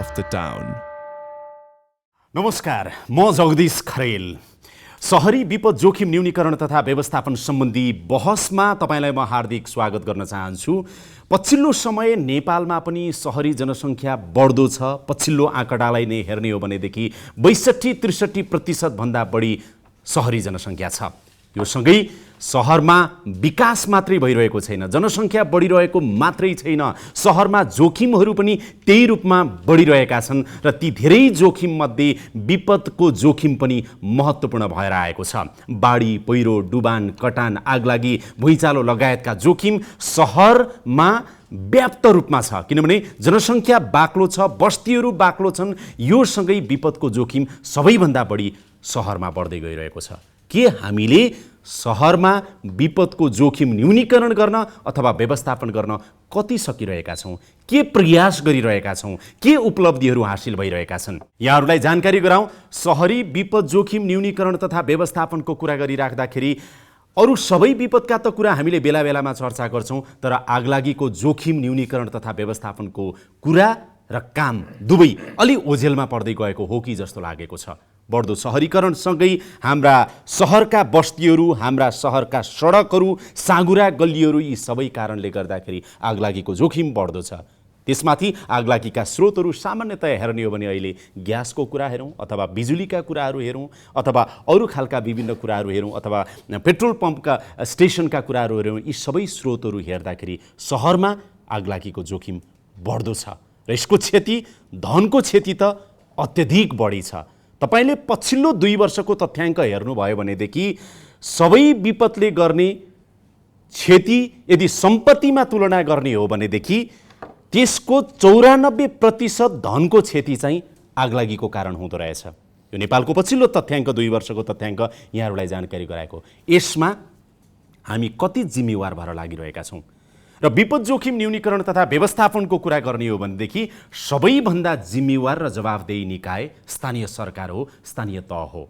of the town. नमस्कार, म जगदीश खरेल। शहरी विपद जोखिम न्यूनीकरण तथा व्यवस्थापन सम्बन्धी बहसमा तपाईलाई म हार्दिक स्वागत गर्न चाहन्छु। पछिल्लो समय नेपालमा पनि शहरी जनसङ्ख्या बढ्दो छ। पछिल्लो आँकडालाई नै हेर्ने हो भनेदेखि 62-63% भन्दा बढी शहरी जनसङ्ख्या छ। यो सँगै शहरमा विकास मात्रै भइरहेको छैन, जनसङ्ख्या बढिरहेको मात्रै छैन, शहरमा जोखिमहरू पनि त्यही रूपमा बढिरहेका छन् र ती धेरै जोखिममध्ये विपदको जोखिम पनि महत्त्वपूर्ण भएर आएको छ। बाढी, पहिरो, डुबान, कटान, आगलागी, भुइँचालो लगायतका जोखिम शहरमा व्याप्त रूपमा छ, किनभने जनसङ्ख्या बाक्लो छ, बस्तीहरू बाक्लो छन्। यो सँगै विपदको जोखिम सबैभन्दा बढी शहरमा बढ्दै गइरहेको छ। के हामीले शहरमा विपदको जोखिम न्यूनीकरण गर्न अथवा व्यवस्थापन गर्न कति सकिरहेका छौँ? के प्रयास गरिरहेका छौँ? के उपलब्धिहरू हासिल भइरहेका छन्? यहाँहरूलाई जानकारी गराउँ। शहरी विपद जोखिम न्यूनीकरण तथा व्यवस्थापनको कुरा गरिराख्दाखेरि अरू सबै विपदका त कुरा हामीले बेला बेलामा चर्चा गर्छौँ, तर आगलागीको जोखिम न्यूनीकरण तथा व्यवस्थापनको कुरा र काम दुवै अलि ओझेलमा पर्दै गएको हो कि जस्तो लागेको छ। बढ्दो शहरीकरणसँगै हाम्रा शहरका बस्तीहरू, हाम्रा शहरका सडकहरू, साँघुरा गल्लीहरू, यी सबै कारणले गर्दाखेरि आगलागीको जोखिम बढ्दो छ। त्यसमाथि आगलागीका स्रोतहरू सामान्यतया हेर्ने हो भने अहिले ग्यासको कुरा हेरौँ अथवा बिजुलीका कुराहरू हेरौँ अथवा अरू खालका विभिन्न कुराहरू हेरौँ अथवा पेट्रोल पम्पका स्टेसनका कुराहरू हेरौँ, यी सबै स्रोतहरू हेर्दाखेरि शहरमा आगलागीको जोखिम बढ्दो छ र यसको क्षति, धनको क्षति त अत्यधिक बढी छ। तपाईले पछिल्लो 2 वर्षको तथ्याङ्क हेर्नुभयो भनेदेखि सबै विपदले गर्ने क्षति यदि सम्पत्तिमा तुलना गर्ने हो भनेदेखि त्यसको 94% धनको क्षति चाहिँ आगलागीको कारण हुँदो रहेछ। यो नेपालको पछिल्लो तथ्याङ्क, 2 वर्षको तथ्याङ्क यहाँहरूलाई जानकारी गराएको। यसमा हामी कति जिम्मेवार भएर लागिरहेका छौँ? र विपद जोखिम न्यूनीकरण तथा व्यवस्थापनको कुरा गर्ने हो भनेदेखि सबैभन्दा जिम्मेवार र जवाफदेही निकाय स्थानीय सरकार हो, स्थानीय तह हो।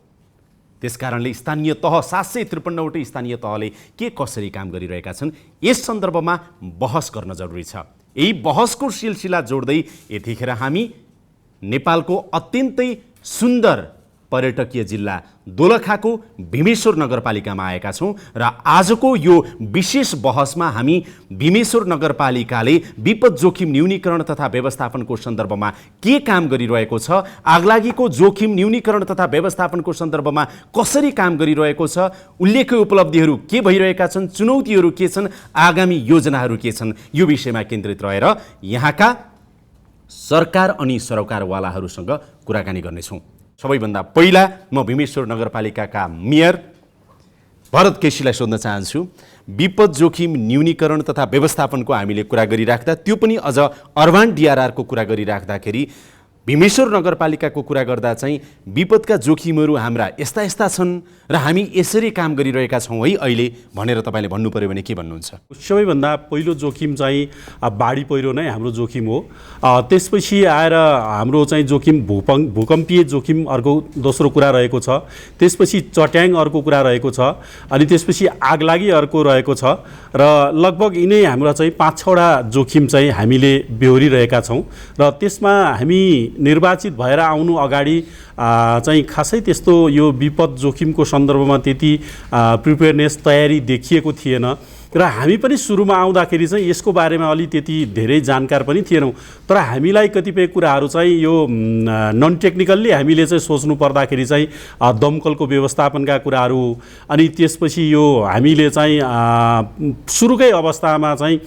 त्यसकारणले स्थानीय तह 753वटै स्थानीय तहले के कसरी काम गरिरहेका छन्, यस सन्दर्भमा बहस गर्न जरुरी छ। यही बहसको सिलसिला जोड्दै यतिखेर हामी नेपालको अत्यन्तै सुन्दर पर्यटकीय जिल्ला दोलखाको भीमेश्वर नगरपालिकामा आएका छौँ र आजको यो विशेष बहसमा हामी भीमेश्वर नगरपालिकाले विपद जोखिम न्यूनीकरण तथा व्यवस्थापनको सन्दर्भमा के काम गरिरहेको छ, आगलागीको जोखिम न्यूनीकरण तथा व्यवस्थापनको सन्दर्भमा कसरी काम गरिरहेको छ, उल्लेख्य उपलब्धिहरू के भइरहेका छन्, चुनौतीहरू के छन्, आगामी योजनाहरू के छन्, यो विषयमा केन्द्रित रहेर यहाँका सरकार अनि सरोकारवालाहरूसँग कुराकानी गर्नेछौँ। सबैभन्दा पहिला म भीमेश्वर नगरपालिकाका मेयर भरत केसीलाई सोध्न चाहन्छु। विपद जोखिम न्यूनीकरण तथा व्यवस्थापनको हामीले कुरा गरिराख्दा, त्यो पनि अझ अर्बान डिआरआरको कुरा गरिराख्दाखेरि भीमेश्वर नगरपालिकाको कुरा गर्दा चाहिँ विपदका जोखिमहरू हाम्रा यस्ता यस्ता छन् र हामी यसरी काम गरिरहेका छौँ है अहिले भनेर तपाईँले भन्नु पर्यो भने के भन्नुहुन्छ? सबैभन्दा पहिलो जोखिम चाहिँ बाढी पहिरो नै हाम्रो जोखिम हो। त्यसपछि आएर हाम्रो चाहिँ जोखिम भूकम्पीय जोखिम अर्को दोस्रो कुरा रहेको छ। त्यसपछि चट्याङ अर्को कुरा रहेको छ। अनि त्यसपछि आगलागी अर्को रहेको छ र लगभग यिनै हाम्रा चाहिँ 5-6वटा जोखिम चाहिँ हामीले बेहोरिरहेका छौँ र त्यसमा हामी निर्वाचित भएर आउनु अगाडि चाहिँ खासै त्यस्तो यो विपद जोखिमको सन्दर्भमा त्यति प्रिपेयरनेस, तयारी देखिएको थिएन र हामी पनि सुरुमा आउँदाखेरि चाहिँ यसको बारेमा अलि त्यति धेरै जानकार पनि थिएनौँ। तर हामीलाई कतिपय कुराहरू चाहिँ यो नन टेक्निकल्ली हामीले चाहिँ सोच्नु पर्दाखेरि चाहिँ दमकलको व्यवस्थापनका कुराहरू, अनि त्यसपछि यो हामीले चाहिँ सुरुकै अवस्थामा चाहिँ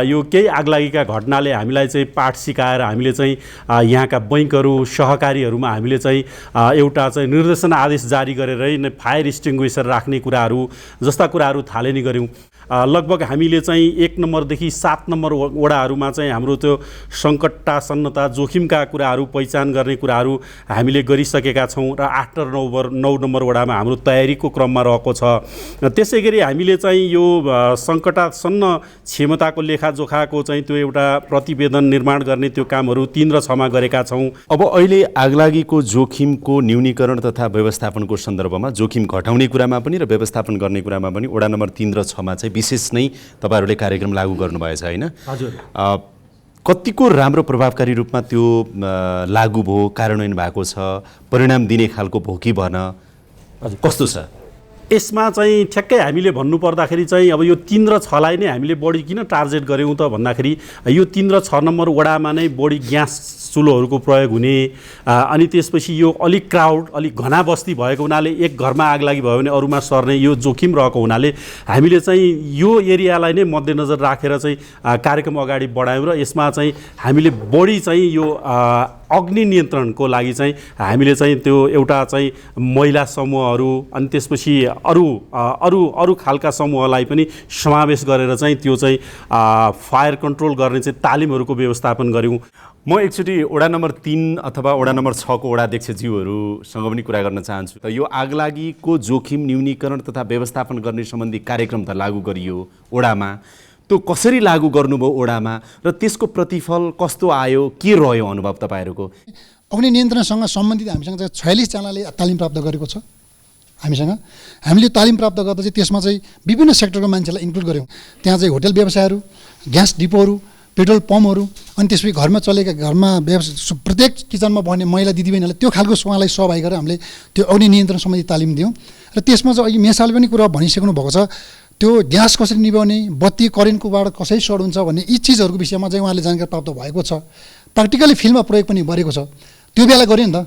यो केही आगलागीका घटनाले हामीलाई चाहिँ पाठ सिकाएर हामीले चाहिँ यहाँका बैङ्कहरू, सहकारीहरूमा हामीले चाहिँ एउटा चाहिँ निर्देशन आदेश जारी गरेरै नै फायर एक्सटिङ्ग्विसर राख्ने कुराहरू जस्ता कुराहरू थालनी गऱ्यौँ। लगभग हामीले चाहिँ 1 नम्बरदेखि 7 नम्बर वडाहरूमा चाहिँ हाम्रो त्यो सङ्कटासन्नता जोखिमका कुराहरू पहिचान गर्ने कुराहरू हामीले गरिसकेका छौँ र 8 र 9 नम्बर वडामा हाम्रो तयारीको क्रममा रहेको छ। त्यसै गरी हामीले चाहिँ यो सङ्कटासन्न क्षमताको लेखाजोखाको चाहिँ त्यो एउटा प्रतिवेदन निर्माण गर्ने त्यो कामहरू 3 र 6 मा गरेका छौँ। अब अहिले आगलागीको जोखिमको न्यूनीकरण तथा व्यवस्थापनको सन्दर्भमा जोखिम घटाउने कुरामा पनि र व्यवस्थापन गर्ने कुरामा पनि वडा नम्बर 3 र 6 मा चाहिँ विशेष नै तपाईहरुले कार्यक्रम लागू गर्नुभएछ हैन? हजुर। कतिको राम्रो प्रभावकारी रूपमा त्यो लागू भयो, कार्यान्वयन भएको छ, परिणाम दिने खालको भयो कि भन, कस्तो छ? यसमा चाहिँ ठ्याक्कै हामीले भन्नुपर्दाखेरि चाहिँ अब यो 3 र 6 लाई नै हामीले बढी किन टार्गेट गऱ्यौँ त भन्दाखेरि यो 3 र 6 नम्बर वडामा नै बढी ग्यास चुलोहरूको प्रयोग हुने, अनि त्यसपछि यो अलिक क्राउड, अलिक घना बस्ती भएको हुनाले एक घरमा आग लागि भयो भने अरूमा सर्ने यो जोखिम रहेको हुनाले हामीले चाहिँ यो एरियालाई नै मध्यनजर राखेर चाहिँ कार्यक्रम अगाडि बढायौँ र यसमा चाहिँ हामीले बढी चाहिँ यो अग्नि नियन्त्रणको लागि चाहिँ हामीले चाहिँ त्यो एउटा चाहिँ महिला समूहहरू अनि त्यसपछि अरू खालका समूहलाई पनि समावेश गरेर चाहिँ त्यो चाहिँ फायर कन्ट्रोल गर्ने चाहिँ तालिमहरूको व्यवस्थापन गऱ्यौँ। म एकचोटि वडा नम्बर 3 अथवा वडा नम्बर 6 को वडाध्यक्षज्यूहरूसँग पनि कुरा गर्न चाहन्छु। त यो आगलागीको जोखिम न्यूनीकरण तथा व्यवस्थापन गर्ने सम्बन्धी कार्यक्रम त लागू गरियो वडामा, त्यो कसरी लागू गर्नुभयो वडामा र त्यसको प्रतिफल कस्तो आयो, के रह्यो अनुभव तपाईँहरूको? अग्नि नियन्त्रणसँग सम्बन्धित हामीसँग चाहिँ 46 जनाले तालिम प्राप्त गरेको छ। हामीले तालिम प्राप्त गर्दा चाहिँ त्यसमा चाहिँ विभिन्न सेक्टरको मान्छेलाई इन्क्लुड गऱ्यौँ। त्यहाँ चाहिँ होटल व्यवसायहरू, ग्यास डिपोहरू, पेट्रोल पम्पहरू, अनि त्यसपछि घरमा चलेका प्रत्येक किचनमा बस्ने महिला दिदीबहिनीलाई त्यो खालको उहाँलाई सहभागी गरेर हामीले त्यो अग्नि नियन्त्रण सम्बन्धी तालिम दियौँ। र त्यसमा चाहिँ अघि मेसाले पनि कुरा भनिसक्नु भएको छ, त्यो ग्यास कसरी निभाउने, बत्ती करेन्टकोबाट कसरी सर्ट हुन्छ भन्ने यी चिजहरूको विषयमा चाहिँ उहाँले जानकारी प्राप्त भएको छ। प्र्याक्टिकली फिल्डमा प्रयोग पनि गरेको छ। त्यो बेला गऱ्यो नि त,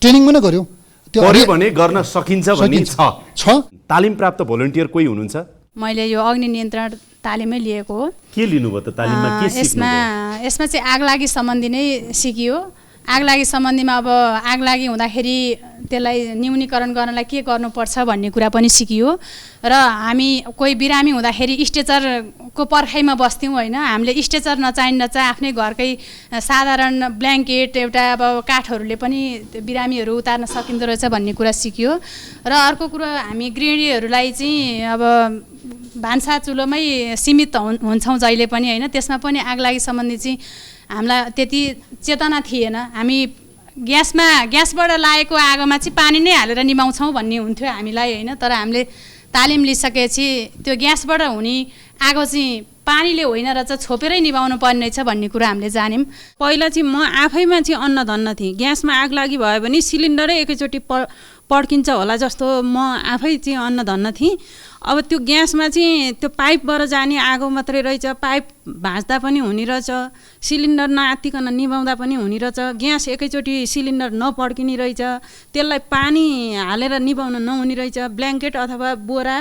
ट्रेनिङ पनि गऱ्यो। त्यो भने गर्न सकिन्छ भन्ने छ। तालिम प्राप्त भोलिन्टियर कोही हुनुहुन्छ? मैले यो अग्नि नियन्त्रण तालिमै लिएको हो। के लिनुभयो त तालिममा? के सिक्नुभयो? यसमा चाहिँ आगलागी सम्बन्धी नै सिकियो। आगलागी सम्बन्धीमा अब आगलागी हुँदाखेरि त्यसलाई न्यूनीकरण गर्नलाई के गर्नुपर्छ भन्ने कुरा पनि सिकियो। र हामी कोही बिरामी हुँदाखेरि स्ट्रेचरको पर्खाइमा बस्थ्यौँ होइन, हामीले स्ट्रेचर नचाहिन्न चाहिँ आफ्नै घरकै साधारण ब्ल्याङ्केट एउटा अब काठहरूले पनि बिरामीहरू उतार्न सकिँदो रहेछ भन्ने कुरा सिकियो। र अर्को कुरो हामी गृहिणीहरूलाई चाहिँ अब भान्सा चुलोमै सीमित हुन्छौँ जहिले पनि होइन, त्यसमा पनि आगलागी सम्बन्धी चाहिँ हामीलाई त्यति चेतना थिएन। हामी ग्यासबाट लागेको आगोमा चाहिँ पानी नै हालेर निभाउँछौँ भन्ने हुन्थ्यो हामीलाई होइन, तर हामीले तालिम लिइसकेपछि त्यो ग्यासबाट हुने आगो चाहिँ पानीले होइन र चाहिँ छोपेरै निभाउनु पर्ने रहेछ भन्ने कुरा हामीले जान्यौँ। पहिला चाहिँ म आफैमा चाहिँ अन्नधन्न थिएँ। ग्यासमा आग लागि भयो भने सिलिन्डरै एकैचोटि पड्किन्छ होला जस्तो म आफै चाहिँ अन्नधन्न थिएँ। अब त्यो ग्यासमा चाहिँ त्यो पाइपबाट जाने आगो मात्रै रहेछ, पाइप भाँच्दा पनि हुने रहेछ, सिलिन्डर नआत्तिकन निभाउँदा पनि हुने रहेछ, ग्यास एकैचोटि सिलिन्डर नपड्किने रहेछ, त्यसलाई पानी हालेर निभाउन नहुने रहेछ, ब्ल्याङ्केट अथवा बोरा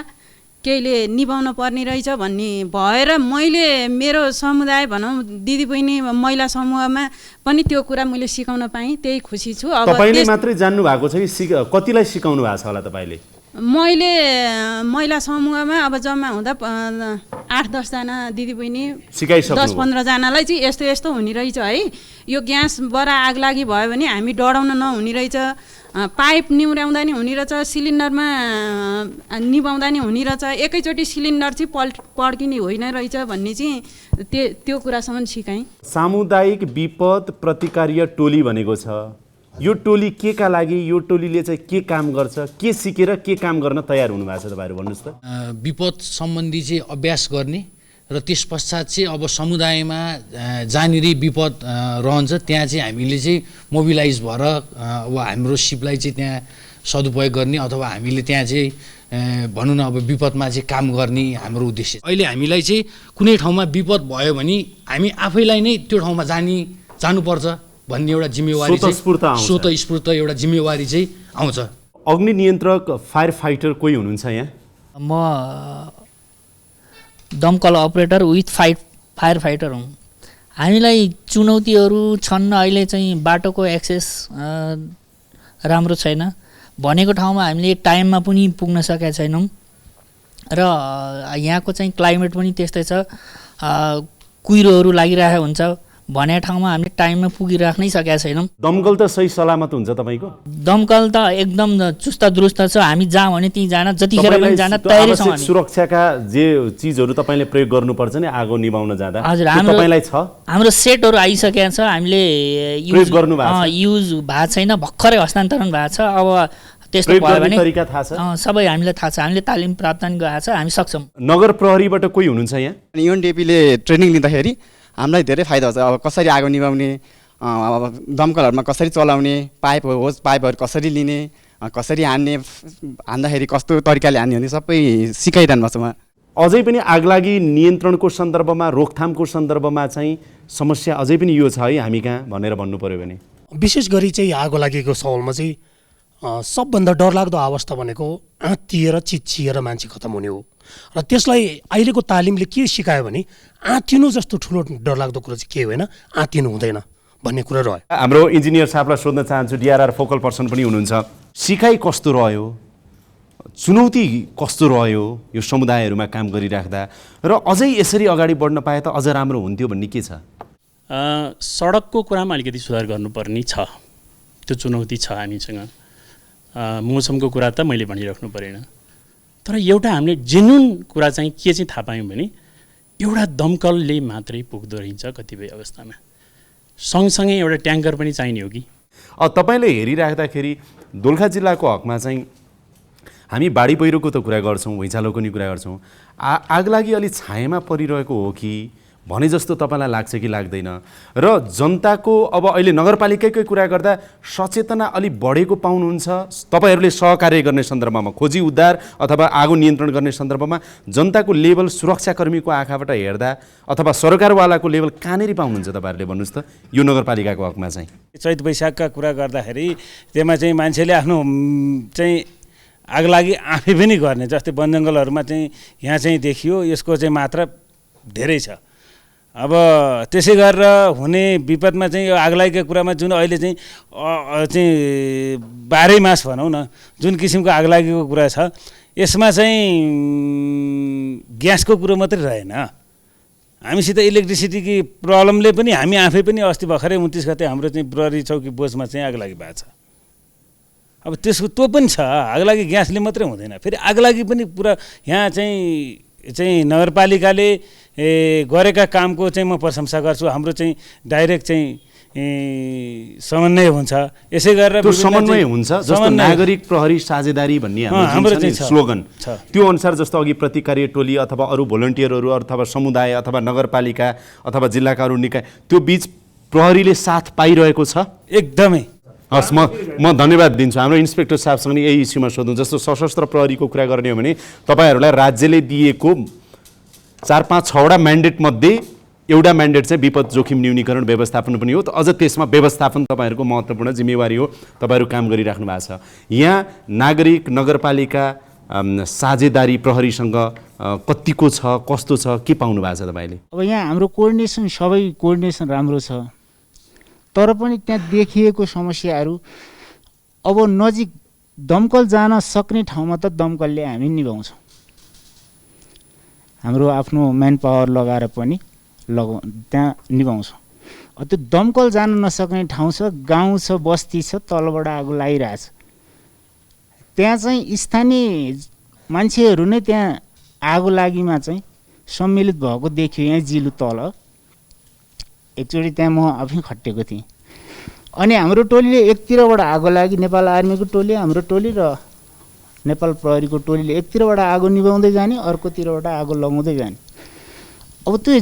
केहीले निभाउन पर्ने रहेछ भन्ने भएर मैले मेरो समुदाय भनौँ दिदीबहिनी महिला समूहमा पनि त्यो कुरा मैले सिकाउन पाएँ, त्यही खुसी छु। अब तपाईँले मात्रै जान्नु भएको छ कि कतिलाई सिकाउनु भएको छ होला तपाईँले? मैले महिला समूहमा अब जम्मा हुँदा 8-10 जना दिदीबहिनी 10-15 जनालाई चाहिँ यस्तो यस्तो हुने रहेछ है, यो ग्यासबाट आग लागि भयो भने हामी डराउन नहुने रहेछ, पाइप निहुर्याउँदा नि हुने रहेछ, सिलिन्डरमा निभाउँदा नि हुने रहेछ, एकैचोटि सिलिन्डर चाहिँ पड्किने होइन रहेछ भन्ने चाहिँ त्यो कुरासम्म सिकाएँ। सामुदायिक विपद प्रतिकार्य टोली भनेको छ, यो टोली के का लागि, यो टोलीले चाहिँ के काम गर्छ, के सिकेर के काम गर्न तयार हुनुभएको छ तपाईँहरू भन्नुहोस् त? विपद सम्बन्धी चाहिँ अभ्यास गर्ने र त्यस पश्चात चाहिँ अब समुदायमा जहाँनिर विपद रहन्छ त्यहाँ चाहिँ हामीले चाहिँ मोबिलाइज भएर अब हाम्रो सिपलाई चाहिँ त्यहाँ सदुपयोग गर्ने अथवा हामीले त्यहाँ चाहिँ भनौँ न अब विपदमा चाहिँ काम गर्ने हाम्रो उद्देश्य। अहिले हामीलाई चाहिँ कुनै ठाउँमा विपद भयो भने हामी आफैलाई नै त्यो ठाउँमा जानुपर्छ भन्ने एउटा जिम्मेवारी चाहिँ स्वतस्फूर्त एउटा जिम्मेवारी चाहिँ आउँछ। अग्नि नियन्त्रक फायर फाइटर कोही हुनुहुन्छ यहाँ? म दमकल अपरेटर विथ फायर फाइटर हुँ। हामीलाई चुनौतीहरू छन्, अहिले चाहिँ बाटोको एक्सेस राम्रो छैन, भनेको ठाउँमा हामीले टाइममा पनि पुग्न सकेका छैनौँ र यहाँको चाहिँ क्लाइमेट पनि त्यस्तै छ, कुहिरोहरू लागिरहेको हुन्छ, भने ठाउँमा हामीले टाइममा पुगिराख्नै सकेका छैनौँ। दमकल त सही सलामत हुन्छ तपाईँको? दमकल त एकदम चुस्त दुरुस्त छ, हामी जहाँ भने त्यहीँ जान, जतिखेर पनि जान तयारी छौँ। सुरक्षाका जे चिजहरू तपाईँले प्रयोग गर्नुपर्छ नि आगो निभाउन जाँदा, हजुर तपाईँलाई छ? हाम्रो सेटहरू आइसकेका छ, हामीले युज भएको छैन, भर्खरै हस्तान्तरण भएको छ। अब त्यस्तो भयो भने तरिका थाहा छ? सबै हामीलाई थाहा छ, हामीले तालिम प्राप्त पनि गरेको छ, हामी सक्छौँ। नगर प्रहरीबाट कोही हुनुहुन्छ यहाँ? युएनडिपीले ट्रेनिङ लिँदाखेरि हामीलाई धेरै फाइदा हुन्छ। अब कसरी आगो निभाउने, अब दमकलहरूमा कसरी चलाउने, पाइपहरू कसरी लिने, कसरी हान्दाखेरि कस्तो तरिकाले हान्ने भने सबै सिकाइरहनु भएको छ उहाँ। अझै पनि आगलागी नियन्त्रणको सन्दर्भमा, रोकथामको सन्दर्भमा चाहिँ समस्या अझै पनि यो छ है हामी कहाँ भनेर भन्नु पर्यो भने? विशेष गरी चाहिँ आगो लागेको सवालमा चाहिँ सबभन्दा डरलाग्दो अवस्था भनेको आँतिएर चिच्चिएर मान्छे खतम हुने हो। र त्यसलाई अहिलेको तालिमले के सिकायो भने आँतिनु जस्तो ठुलो डरलाग्दो कुरो चाहिँ के होइन, आँतिनु हुँदैन भन्ने कुरा रह्यो। हाम्रो इन्जिनियर साहबलाई सोध्न चाहन्छु, डिआरआर फोकल पर्सन पनि हुनुहुन्छ, सिकाइ कस्तो रह्यो, चुनौती कस्तो रह्यो यो समुदायहरूमा काम गरिराख्दा, र अझै यसरी अगाडि बढ्न पाए त अझ राम्रो हुन्थ्यो भन्ने के छ? सडकको कुरामा अलिकति सुधार गर्नुपर्ने छ, त्यो चुनौती छ हामीसँग। मौसमको कुरा त मैले भनिराख्नु परेन, तर एउटा हामीले जेन्युन कुरा चाहिँ के चाहिँ थाहा पायौँ भने एउटा दमकलले मात्रै पुग्दो रहेछ कतिपय अवस्थामा, सँगसँगै एउटा ट्याङ्कर पनि चाहिने हो कि। तपाईँले हेरिराख्दाखेरि दोलखा जिल्लाको हकमा चाहिँ हामी बाढी पहिरोको त कुरा गर्छौँ, भुइँचालोको नि कुरा गर्छौँ, आगलागी अलि छायामा परिरहेको हो कि भने जस्तो तपाईँलाई लाग्छ कि लाग्दैन? र जनताको अब अहिले नगरपालिकाकै कुरा गर्दा सचेतना अलि बढेको पाउनुहुन्छ तपाईँहरूले सहकार्य गर्ने सन्दर्भमा, खोजी उद्धार अथवा आगो नियन्त्रण गर्ने सन्दर्भमा जनताको लेभल सुरक्षाकर्मीको आँखाबाट हेर्दा अथवा सरकारवालाको लेभल कहाँनिर पाउनुहुन्छ तपाईँहरूले भन्नुहोस् त यो नगरपालिकाको हकमा चाहिँ? चैत वैशाखका कुरा गर्दाखेरि त्यसमा चाहिँ मान्छेले आफ्नो चाहिँ आगलागी आफै पनि गर्ने, जस्तै वनजङ्गलहरूमा चाहिँ यहाँ चाहिँ देखियो यसको चाहिँ मात्रा धेरै छ। अब त्यसै गरेर हुने विपदमा चाहिँ यो आगलागीका कुरामा जुन अहिले चाहिँ बाह्रै मास भनौँ न जुन किसिमको आगलागीको कुरा छ, यसमा चाहिँ ग्यासको कुरो मात्रै रहेन, हामीसित इलेक्ट्रिसिटीकी प्रब्लमले पनि हामी आफै पनि अस्ति भर्खरै 29 गते हाम्रो चाहिँ प्रहरी चौकी बोझमा चाहिँ आगलागी भएको छ। अब त्यसको त्यो पनि छ, आगलागी ग्यासले मात्रै हुँदैन, फेरि आगलागी पनि पुरा यहाँ चाहिँ नगरपालिकाले गरेका कामको चाहिँ म प्रशंसा गर्छु। हाम्रो चाहिँ डाइरेक्ट चाहिँ समन्वय हुन्छ, यसै गरेर त्यो समन्वय हुन्छ जस्तो नागरिक प्रहरी साझेदारी भन्ने हाम्रो स्लोगन छ, त्यो अनुसार जस्तो अघि प्रतिकार्य टोली अथवा अरू भोलिन्टियरहरू अथवा समुदाय अथवा नगरपालिका अथवा जिल्लाका अरू निकाय त्यो बीच प्रहरीले साथ पाइरहेको छ? एकदमै। हस्, म धन्यवाद दिन्छु। हाम्रो इन्सपेक्टर साहबसँग नि यही इस्युमा सोध्नु, जस्तो सशस्त्र प्रहरीको कुरा गर्ने हो भने तपाईँहरूलाई राज्यले दिएको 4-5-6वटा म्यान्डेट मध्ये एउटा म्यान्डेट चाहिँ विपद जोखिम न्यूनीकरण व्यवस्थापन पनि हो, त अझ त्यसमा व्यवस्थापन तपाईँहरूको महत्त्वपूर्ण जिम्मेवारी हो, तपाईँहरू काम गरिराख्नु भएको छ। यहाँ नागरिक नगरपालिका साझेदारी प्रहरीसँग कतिको छ, कस्तो छ, के पाउनु भएको छ तपाईँले? अब यहाँ हाम्रो कोअर्डिनेसन सबै कोअर्डिनेसन राम्रो छ, तर पनि त्यहाँ देखिएको समस्याहरू अब नजिक दमकल जान सक्ने ठाउँमा त दमकलले हामी निभाउँछौँ, हाम्रो आफ्नो म्यान पावर लगाएर पनि त्यहाँ निभाउँछौँ। त्यो दमकल जान नसक्ने ठाउँ छ, गाउँ छ, बस्ती छ, तलबाट आगो लागिरहेछ, त्यहाँ चाहिँ स्थानीय मान्छेहरू नै त्यहाँ आगो लागिमा चाहिँ सम्मिलित भएको देखियो। यहाँ जिलु तल एकचोटि त्यहाँ म आफै खटेको थिएँ, अनि हाम्रो टोलीले एकतिरबाट आगो लागि, नेपाल आर्मीको टोली, हाम्रो टोली र नेपाल प्रहरीको टोलीले एकतिरबाट आगो निभाउँदै जाने, अर्कोतिरबाट आगो लगाउँदै जाने। अब त्यो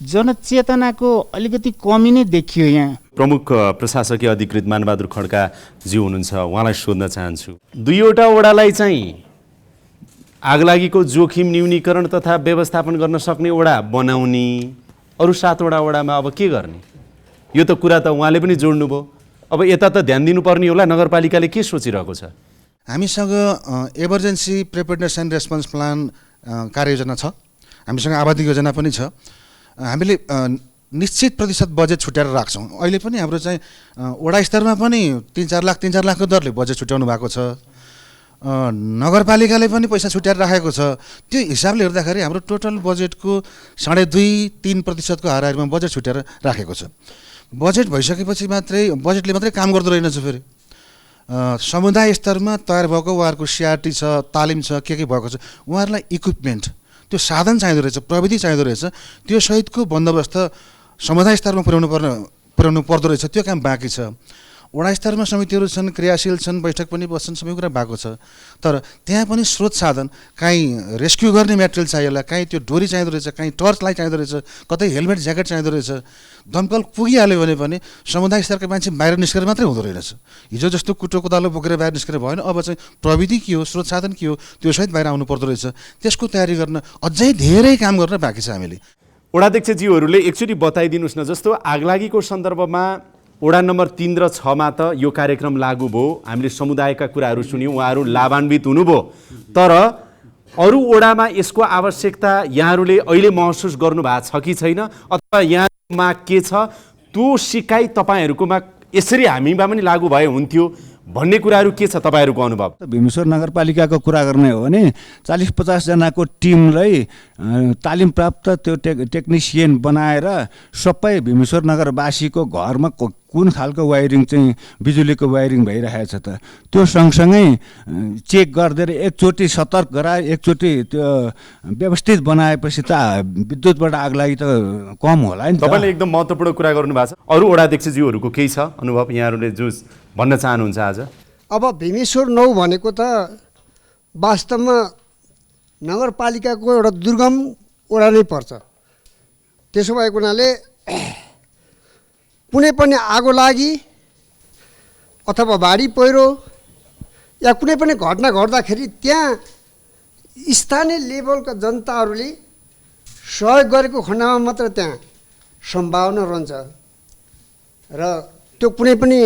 जनचेतनाको अलिकति कमी नै देखियो। यहाँ प्रमुख प्रशासकीय अधिकृत मानबहादुर खड्का ज्यू हुनुहुन्छ, उहाँलाई सोध्न चाहन्छु, 2वटा वडालाई चाहिँ आगलागीको जोखिम न्यूनीकरण तथा व्यवस्थापन गर्न सक्ने वडा बनाउने, अरू 7वटा वडामा अब के गर्ने? यो त कुरा त उहाँले पनि जोड्नुभयो, अब यता त ध्यान दिनुपर्ने होला, नगरपालिकाले के सोचिरहेको छ? हामीसँग emergency preparedness and response plan कार्ययोजना छ, हामीसँग आबादी योजना पनि छ। हामीले निश्चित प्रतिशत बजेट छुट्याएर राख्छौँ। अहिले पनि हाम्रो चाहिँ वडा स्तरमा पनि 3-4 लाखको दरले बजेट छुट्याउनु भएको छ, नगरपालिकाले पनि पैसा छुट्याएर राखेको छ। त्यो हिसाबले हेर्दाखेरि हाम्रो टोटल बजेटको 2.5-3% हाराहारीमा बजेट छुट्याएर राखेको छ। बजेट भइसकेपछि बजेटले मात्रै काम गर्दो रहेनछ। फेरि समुदाय स्तरमा तयार भएको उहाँहरूको सिआरटी छ, तालिम छ, के भएको छ, उहाँहरूलाई इक्विपमेन्ट, त्यो साधन चाहिँदो रहेछ, प्रविधि चाहिँदो रहेछ, त्यो सहितको बन्दोबस्त समुदाय स्तरमा पुर्याउनु पर्दो रहेछ। त्यो काम बाँकी छ। वडा स्तरमा समितिहरू छन्, क्रियाशील छन्, बैठक पनि बस्छन्, सबै कुरा भएको छ। तर त्यहाँ पनि स्रोत साधन, काहीँ रेस्क्यु गर्ने मेटेरियल चाहियो होला, काहीँ त्यो डोरी चाहिँदो रहेछ, काहीँ टर्च लाइट चाहिँदो रहेछ, कतै हेलमेट ज्याकेट चाहिँदो रहेछ। दमकल पुगिहाल्यो भने पनि समुदाय स्तरका मान्छे बाहिर निस्केर मात्रै हुँदो रहेछ। हिजो जस्तो कुटो कोदालो बोकेर बाहिर निस्केर भएन, अब चाहिँ प्रविधि के हो, स्रोत साधन के हो, त्यो सहित बाहिर आउनु पर्दो रहेछ। त्यसको तयारी गर्न अझै धेरै काम गर्न बाँकी छ हामीले। वडाध्यक्षज्यूहरूले एकचोटि बताइदिनुहोस् न, जस्तो आगलागीको सन्दर्भमा वडा नम्बर 3 र 6 मा त यो कार्यक्रम लागू भयो, हामीले समुदायका कुराहरू सुन्यौँ, उहाँहरू लाभान्वित हुनुभयो। तर अरू वडामा यसको आवश्यकता यहाँहरूले अहिले महसुस गर्नुभएको छ कि छैन, अथवा यहाँमा के छ, त्यो सिकाइ तपाईँहरूकोमा यसरी हामीमा पनि लागू भए हुन्थ्यो भन्ने कुराहरू के छ तपाईँहरूको अनुभव? भीमेश्वर नगरपालिकाको कुरा गर्ने हो भने 40-50 जनाको टिमलाई तालिम प्राप्त त्यो टेक्निसियन बनाएर सबै भीमेश्वर नगरवासीको घरमा कुन खालको वायरिङ चाहिँ बिजुलीको वायरिङ भइरहेछ त त्यो सँगसँगै चेक गरिदिएर एकचोटि सतर्क गराए, एकचोटि त्यो व्यवस्थित बनाएपछि त विद्युतबाट आग लागि त कम होला नि। तपाईँले एकदम महत्त्वपूर्ण कुरा गर्नुभएको छ। अरू वडाध्यक्षज्यूहरूको केही छ अनुभव यहाँहरूले जो भन्न चाहनुहुन्छ आज? अब भीमेश्वर 9 भनेको त वास्तवमा नगरपालिकाको एउटा दुर्गम वडा नै पर्छ। त्यसो भएको हुनाले कुनै पनि आगो लागि अथवा बाढी पहिरो या कुनै पनि घटना घट्दाखेरि त्यहाँ स्थानीय लेभलका जनताहरूले सहयोग गरेको खण्डमा मात्र त्यहाँ सम्भावना रहन्छ र त्यो कुनै पनि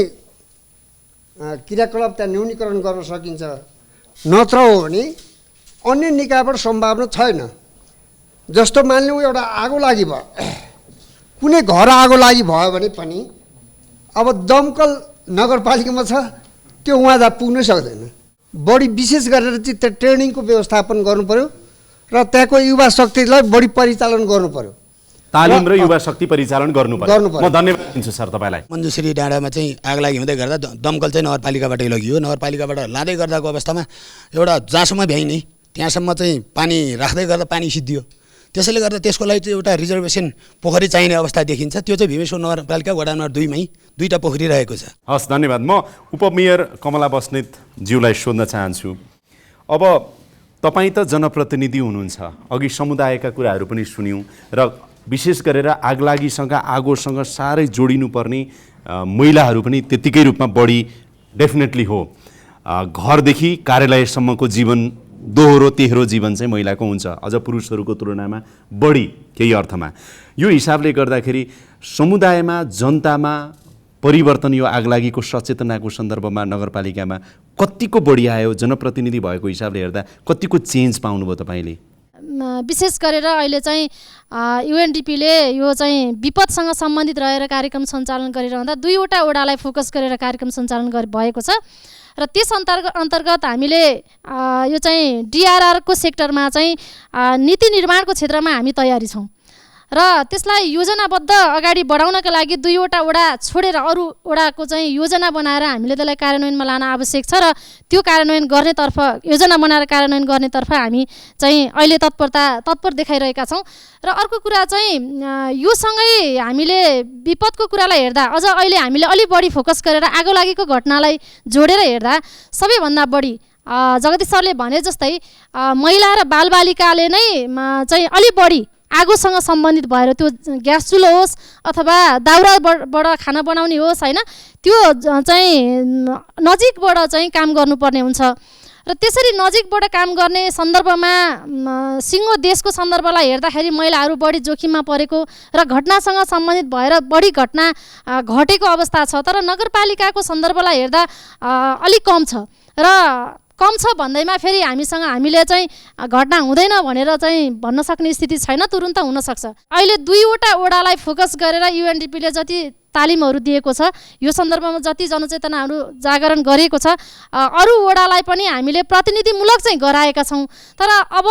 क्रियाकलाप त्यहाँ न्यूनीकरण गर्न सकिन्छ। नत्र हो भने अन्य निकायबाट सम्भावना छैन। जस्तो मानिलिउँ एउटा आगो लागि भयो, कुनै घर आगो लागि भयो भने पनि अब दमकल नगरपालिकामा छ, त्यो उहाँ जहाँ पुग्नै सक्दैन। बढी विशेष गरेर चाहिँ त्यो ट्रेनिङको व्यवस्थापन गर्नु पर्यो र त्यहाँको युवा शक्तिलाई बढी परिचालन गर्नु पर्यो। तालिम र युवा शक्ति परिचालन गर्नु पर्यो। म धन्यवाद दिन्छु सर तपाईँलाई। मञ्जुश्री डाँडामा चाहिँ आग लागि हुँदै गर्दा दमकल चाहिँ नगरपालिकाबाटै लगियो। नगरपालिकाबाट लाँदै गर्दाको अवस्थामा एउटा जहाँसम्म भ्याइने त्यहाँसम्म चाहिँ पानी राख्दै गर्दा पानी सिद्धियो। त्यसैले गर्दा त्यसको लागि चाहिँ एउटा रिजर्भेसन पोखरी चाहिने अवस्था देखिन्छ। त्यो चाहिँ भीमेश्वर नगरपालिका वडा नम्बर 2 मै 2टा पोखरी रहेको छ। हस्, धन्यवाद। म उपमेयर कमला बस्नेतज्यूलाई सोध्न चाहन्छु। अब तपाईँ त जनप्रतिनिधि हुनुहुन्छ, अघि समुदायका कुराहरू पनि सुन्यौँ र विशेष गरेर आगलागीसँग आगोसँग साह्रै जोडिनुपर्ने महिलाहरू पनि त्यत्तिकै रूपमा बढी डेफिनेटली हो। घरदेखि कार्यालयसम्मको जीवन दोहोरो तेह्रो जीवन चाहिँ महिलाको हुन्छ, अझ पुरुषहरूको तुलनामा बढी केही अर्थमा। यो हिसाबले गर्दाखेरि समुदायमा जनतामा परिवर्तन यो आगलागीको सचेतनाको सन्दर्भमा नगरपालिकामा कतिको बढी आयो? जनप्रतिनिधि भएको हिसाबले हेर्दा कतिको चेन्ज पाउनुभयो तपाईँले? विशेष गरेर अहिले चाहिँ युएनडिपीले यो चाहिँ विपदसँग सम्बन्धित रहेर कार्यक्रम सञ्चालन गरिरहँदा 2वटा वडालाई फोकस गरेर कार्यक्रम सञ्चालन भएको छ र त्यस अन्तर्गत हामीले यो चाहिँ डिआरआरको सेक्टरमा चाहिँ नीति निर्माणको क्षेत्रमा हामी तयारी छौँ र त्यसलाई योजनाबद्ध अगाडि बढाउनका लागि 2वटा वडा छोडेर अरू वडाको चाहिँ योजना बनाएर हामीले त्यसलाई कार्यान्वयनमा लान आवश्यक छ र त्यो कार्यान्वयन गर्नेतर्फ योजना बनाएर कार्यान्वयन गर्नेतर्फ हामी चाहिँ अहिले तत्पर देखाइरहेका छौँ। र अर्को कुरा चाहिँ यो सँगै हामीले विपदको कुरालाई हेर्दा अझ अहिले हामीले अलि बढी फोकस गरेर आगो लागेको घटनालाई जोडेर हेर्दा सबैभन्दा बढी जगदीश सरले भने जस्तै महिला र बालबालिकाले नै चाहिँ अलि बढी आगोसँग सम्बन्धित भएर त्यो ग्यास चुलो होस् अथवा दाउराबाट खाना बनाउने होस् होइन, त्यो चाहिँ नजिकबाट चाहिँ काम गर्नुपर्ने हुन्छ र त्यसरी नजिकबाट काम गर्ने सन्दर्भमा सिङ्गो देशको सन्दर्भलाई हेर्दाखेरि महिलाहरू बढी जोखिममा परेको र घटनासँग सम्बन्धित भएर बढी घटना घटेको अवस्था छ। तर नगरपालिकाको सन्दर्भलाई हेर्दा अलिक कम छ र कम छ भन्दैमा फेरि हामीले चाहिँ घटना हुँदैन भनेर चाहिँ भन्न सक्ने स्थिति छैन, तुरुन्त हुनसक्छ। अहिले 2वटा वडालाई फोकस गरेर युएनडिपीले जति तालिमहरू दिएको छ, यो सन्दर्भमा जति जनचेतनाहरू जागरण गरेको छ, अरू वडालाई पनि हामीले प्रतिनिधिमूलक चाहिँ गराएका छौँ। तर अब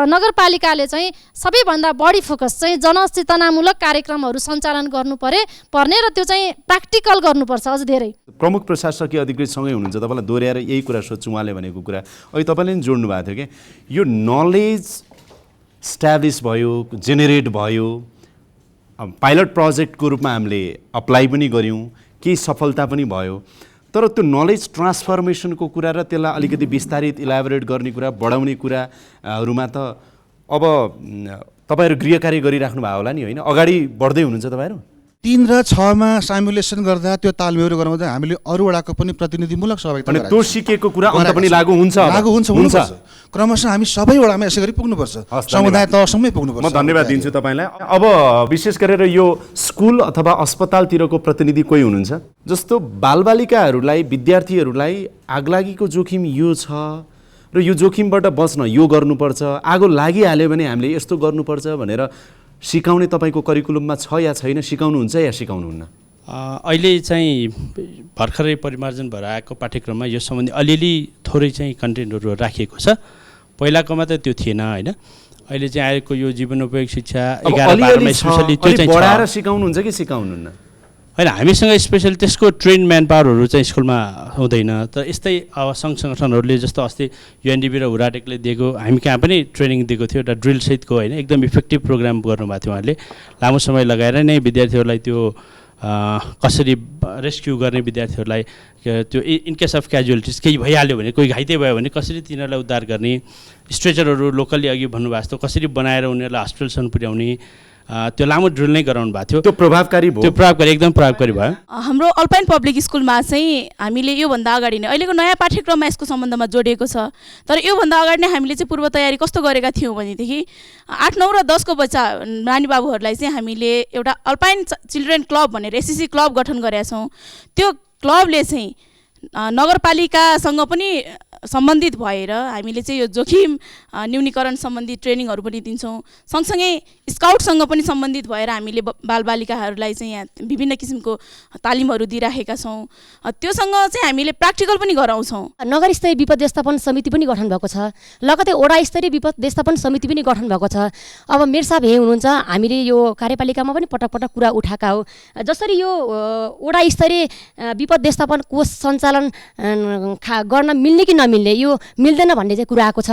नगरपालिकाले चाहिँ सबैभन्दा बढी फोकस चाहिँ जनचेतनामूलक कार्यक्रमहरू सञ्चालन पर्ने र त्यो चाहिँ प्र्याक्टिकल गर्नुपर्छ अझ धेरै। प्रमुख प्रशासकीय अधिकृतसँगै हुनुहुन्छ, तपाईँलाई दोहोऱ्याएर यही कुरा सोध्छु। उहाँले भनेको कुरा अहिले तपाईँले पनि जोड्नु भएको थियो कि यो नलेज स्ट्याब्लिस भयो, जेनेरेट भयो, पाइलट प्रोजेक्टको रूपमा हामीले अप्लाई पनि गऱ्यौँ, केही सफलता पनि भयो, तर त्यो नलेज ट्रान्सफर्मेसनको कुरा र त्यसलाई अलिकति विस्तारित इलाबोरेट गर्ने कुरा, बढाउने कुराहरूमा त अब तपाईँहरू गृह कार्य गरिराख्नु भयो होला नि, होइन? अगाडि बढ्दै हुनुहुन्छ तपाईँहरू? 3 र 6 मा साइमुलेसन गर्दा त्यो तालमेल गराउँदा हामीले अरू वडाको पनि प्रतिनिधिमूलक सहभागिता अनि त्यो सिकेको कुरा अन्त पनि लागू हुन्छ हुन्छ क्रमशः हामी सबै वडामा यसै गरी पुग्नुपर्छ, समुदाय तहसम्मै पुग्नुपर्छ। म धन्यवाद दिन्छु तपाईँलाई। अब विशेष गरेर यो स्कुल अथवा अस्पतालतिरको प्रतिनिधि कोही हुनुहुन्छ? जस्तो बालबालिकाहरूलाई, विद्यार्थीहरूलाई आगलागीको जोखिम यो छ र यो जोखिमबाट बच्न यो गर्नुपर्छ, आगो लागिहाल्यो भने हामीले यस्तो गर्नुपर्छ भनेर सिकाउने तपाईँको करिकुलममा छ या छैन? सिकाउनुहुन्छ या सिकाउनुहुन्न? अहिले चाहिँ भर्खरै परिमार्जन भएर आएको पाठ्यक्रममा यो सम्बन्धी अलिअलि थोरै चाहिँ कन्टेन्टहरू राखिएको छ। पहिलाकोमा त त्यो थिएन, होइन? अहिले चाहिँ आएको यो जीवनोपयोगी शिक्षा 11-12 स्पेसली त्यो चाहिँ बढाएर सिकाउनुहुन्छ कि सिकाउनुहुन्न? होइन, हामीसँग स्पेसली त्यसको ट्रेन म्यान पावरहरू चाहिँ स्कुलमा हुँदैन। तर यस्तै अब सङ्घ सङ्गठनहरूले जस्तो अस्ति युएनडिपी र हुराटेकले दिएको, हामी कहाँ पनि ट्रेनिङ दिएको थियो, एउटा ड्रिल सहितको, होइन? एकदम इफेक्टिभ प्रोग्राम गर्नुभएको थियो उहाँले। लामो समय लगाएर नै विद्यार्थीहरूलाई त्यो कसरी रेस्क्यु गर्ने, विद्यार्थीहरूलाई त्यो इन केस अफ क्याजुअलिटिज केही भइहाल्यो भने, कोही घाइते भयो भने कसरी तिनीहरूलाई उद्धार गर्ने, स्ट्रेचरहरू लोकल्ली अघि भन्नुभएको जस्तो कसरी बनाएर उनीहरूलाई हस्पिटलसम्म पुर्याउने, त्यो लामो ड्रिल नै गराउनु भएको थियो। त्यो प्रभावकारी भयो? त्यो प्रभावकारी, एकदम प्रभावकारी भयो। हाम्रो अल्पाइन पब्लिक स्कुलमा चाहिँ हामीले योभन्दा अगाडि नै अहिलेको नयाँ पाठ्यक्रममा यसको सम्बन्धमा जोडिएको छ। तर योभन्दा अगाडि नै हामीले चाहिँ पूर्व तयारी कस्तो गरेका थियौँ भनेदेखि 8, 9 र 10 को बच्चा नानी बाबुहरूलाई चाहिँ हामीले एउटा अल्पाइन चिल्ड्रेन क्लब भनेर एससिसी क्लब गठन गरेका छौँ। त्यो क्लबले चाहिँ नगरपालिकासँग पनि सम्बन्धित भएर हामीले चाहिँ यो जोखिम न्यूनीकरण सम्बन्धी ट्रेनिङहरू पनि दिन्छौँ। सँगसँगै स्काउटसँग पनि सम्बन्धित भएर हामीले बालबालिकाहरूलाई चाहिँ यहाँ विभिन्न किसिमको तालिमहरू दिइराखेका छौँ। त्योसँग चाहिँ हामीले प्र्याक्टिकल पनि गराउँछौँ। नगर स्तरीय विपद व्यवस्थापन समिति पनि गठन भएको छ, लगतै वडा स्तरीय विपद व्यवस्थापन समिति पनि गठन भएको छ। अब मेयर साहब यही हुनुहुन्छ, हामीले यो कार्यपालिकामा पनि पटक पटक कुरा उठाएका हो। जसरी यो वडा स्तरीय विपद व्यवस्थापन कोष सञ्चालन गर्न मिल्ने कि नमिल्ने, यो मिल्दैन भन्ने चाहिँ कुरा आएको छ।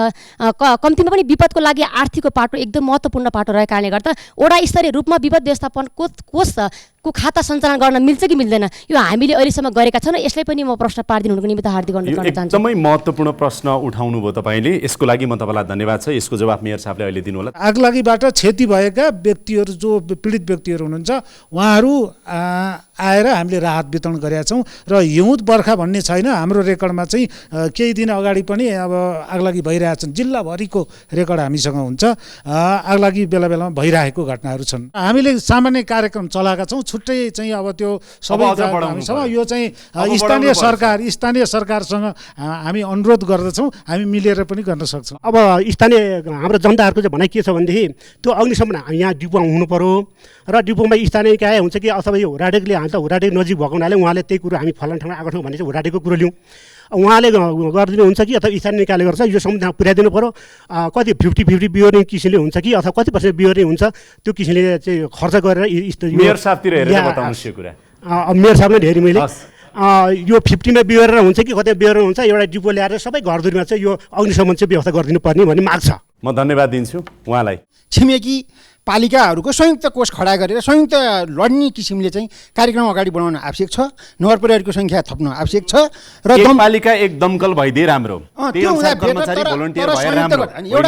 कम्तीमा पनि विपदको लागि आर्थिक पाटो एकदम महत्त्वपूर्ण पाटो रहेको कारणले गर्दा वडा स्तरीय रूपमा विपद व्यवस्थापन कोषको खाता सञ्चालन गर्न मिल्छ कि मिल्दैन, यो हामीले अहिलेसम्म गरेका छैनौँ। यसलाई पनि म प्रश्न पारिदिनुको निमित्त हार्दिक अनुरोध गर्न चाहन्छु। एकदमै महत्त्वपूर्ण प्रश्न उठाउनु भयो तपाईँले, यसको लागि म तपाईँलाई धन्यवाद छ। यसको जवाफ मेयर साहबले अहिले दिनु होला। आगलागीबाट क्षति भएका व्यक्तिहरू, जो पीडित व्यक्तिहरू हुनुहुन्छ, उहाँहरू आएर हामीले राहत वितरण गरेका छौँ। र हिउँद बर्खा भन्ने छैन, हाम्रो रेकर्डमा चाहिँ केही दिन अगाडि पनि अब आगलागी भइरहेछन्, जिल्लाभरिको रेकर्ड हामीसँग हुन्छ। आगलागी बेला बेलामा भइरहेको घटनाहरू छन्। हामीले सामान्य कार्यक्रम चलाएका छौँ, छुट्टै चाहिँ अब त्यो सबै हामीसँग यो चाहिँ स्थानीय सरकारसँग हामी अनुरोध गर्दछौँ, हामी मिलेर पनि गर्न सक्छौँ। अब स्थानीय हाम्रो जनताहरूको चाहिँ भनाइ के छ भनेदेखि त्यो अग्निशमन यहाँ डिपो हुनु पर्यो र डिपोमा स्थानीय निकाय हुन्छ कि अथवा यो हुराटेकले हाल्दा हुराटेक नजिक भएको हुनाले उहाँले त्यही कुरो हामी फलान ठाउँमा आएको ठाउँ भने चाहिँ हुराटेकको कुरो लिउँ, उहाँले गरिदिनुहुन्छ कि अथवा स्थानीय निकायले गर्छ, यो सम्बन्धमा पुर्याइदिनु पऱ्यो। कति 50-50 बिहोर्ने किसिमले हुन्छ कि अथवा कति % बिहोर्ने हुन्छ, त्यो किसिमले चाहिँ खर्च गरेर मेयर साहबतिर हेरेर बताउनुहोस् यो कुरा। मेयर साहबले हेरेँ मैले, यो 50 मा बिहोरेर हुन्छ कि कतै बिहोरेर हुन्छ, एउटा डिपो ल्याएर सबै घरधुरीमा चाहिँ यो अग्निशमन चाहिँ व्यवस्था गरिदिनु पर्ने भन्ने माग छ। म धन्यवाद दिन्छु उहाँलाई। छिमेकी पालिकाहरूको संयुक्त कोष खडा गरेर संयुक्त लड्ने किसिमले चाहिँ कार्यक्रम अगाडि बढाउन आवश्यक छ। नगर परिवारको सङ्ख्या थप्न आवश्यक छ र पालिका एक दमकल भइदिए राम्रो, एउटा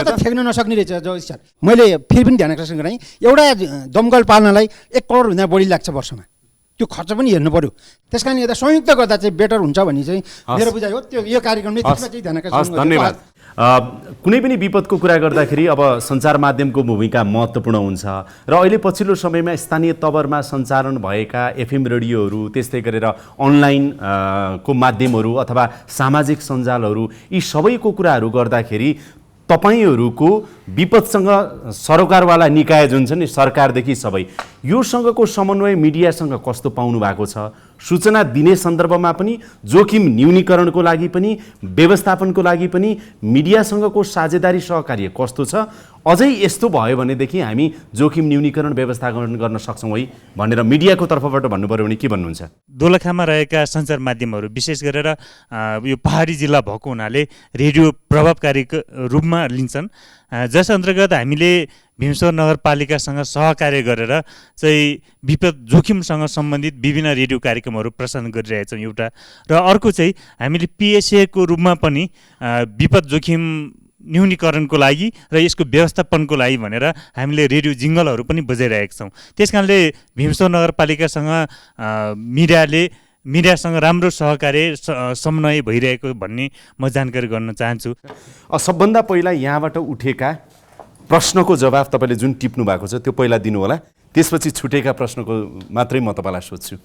त थ्याक्न नसक्ने रहेछ। सर मैले फेरि पनि ध्यान आकर्षण गराएँ, एउटा दमकल पाल्नलाई 1 करोडभन्दा बढी लाग्छ वर्षमा, त्यो खर्च पनि हेर्नु पर्यो। त्यस कारण यता संयुक्त गर्दा चाहिँ बेटर हुन्छ भन्ने चाहिँ मेरो बुझाइ हो। त्यो यो कार्यक्रमले त्यसमा चाहिँ ध्यान आकर्षण। धन्यवाद। कुनै पनि विपदको कुरा गर्दाखेरि अब सञ्चार माध्यमको भूमिका महत्त्वपूर्ण हुन्छ र अहिले पछिल्लो समयमा स्थानीय तवरमा सञ्चालन भएका एफएम रेडियोहरू, त्यस्तै गरेर अनलाइन को माध्यमहरू अथवा सामाजिक सञ्जालहरू, यी सबैको कुराहरू गर्दाखेरि तपाईहरूको विपदसँग सरोकारवाला निकाय जुन छ नि, सरकारदेखि सबै, योसँगको समन्वय मिडियासँग कस्तो पाउनु भएको छ? सूचना दिने सन्दर्भमा पनि, जोखिम न्यूनीकरणको लागि पनि, व्यवस्थापनको लागि पनि मिडियासँगको साझेदारी सहकार्य कस्तो छ? अझै यस्तो भयो भनेदेखि हामी जोखिम न्यूनीकरण व्यवस्थापन गर्न सक्छौँ है भनेर मिडियाको तर्फबाट भन्नु पर्यो भने के भन्नुहुन्छ? दोलखामा रहेका सञ्चार माध्यमहरू विशेष गरेर यो पहाडी जिल्ला भएको हुनाले रेडियो प्रभावकारी रूपमा लिन्छन् जस अन्तर्गत हामीले भीमश्वर नगरपालिकासँग सहकार्य गरेर चाहिँ विपद जोखिमसँग सम्बन्धित विभिन्न रेडियो कार्यक्रमहरू प्रसारण गरिरहेका छौँ एउटा, र अर्को चाहिँ हामीले पिएसएको रूपमा पनि विपद जोखिम न्यूनीकरणको लागि र यसको व्यवस्थापनको लागि भनेर हामीले रेडियो जिङ्गलहरू पनि बजाइरहेका छौँ। त्यस कारणले भीमश्वर नगरपालिकासँग मिडियासँग राम्रो सहकार्य समन्वय भइरहेको भन्ने म जानकारी गर्न चाहन्छु। सबभन्दा पहिला यहाँबाट उठेका प्रश्नको जवाफ तपाईँले जुन टिप्नु भएको छ त्यो पहिला दिनु होला, त्यसपछि छुटेका प्रश्नको मात्रै म तपाईँलाई सोध्छु।